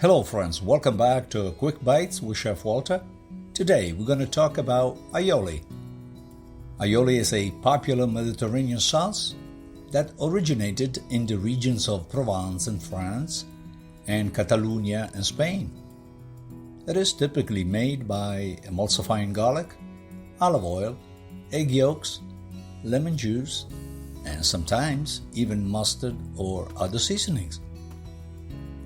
Hello friends, welcome back to Quick Bites with Chef Walter. Today we're going to talk about aioli. Aioli is a popular Mediterranean sauce that originated in the regions of Provence in France and Catalonia in Spain. It is typically made by emulsifying garlic, olive oil, egg yolks, lemon juice, and sometimes even mustard or other seasonings.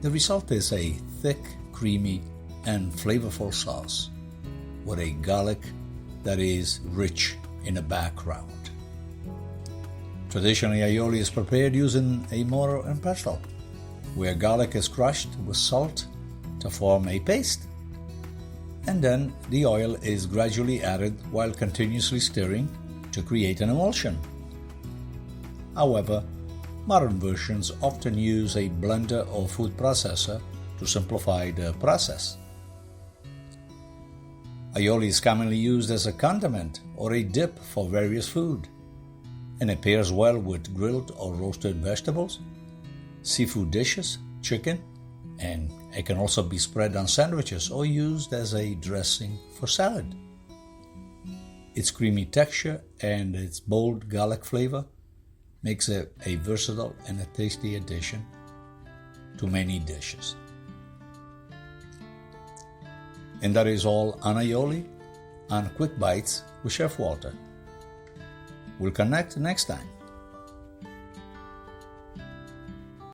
The result is a thick, creamy, and flavorful sauce with a garlic that is rich in the background. Traditionally, aioli is prepared using a mortar and pestle, where garlic is crushed with salt to form a paste. And then the oil is gradually added while continuously stirring to create an emulsion. However, modern versions often use a blender or food processor to simplify the process. Aioli is commonly used as a condiment or a dip for various food, and it pairs well with grilled or roasted vegetables, seafood dishes, chicken, and it can also be spread on sandwiches or used as a dressing for salad. Its creamy texture and its bold garlic flavor makes it a versatile and a tasty addition to many dishes. And that is all on aioli on Quick Bites with Chef Walter. We'll connect next time.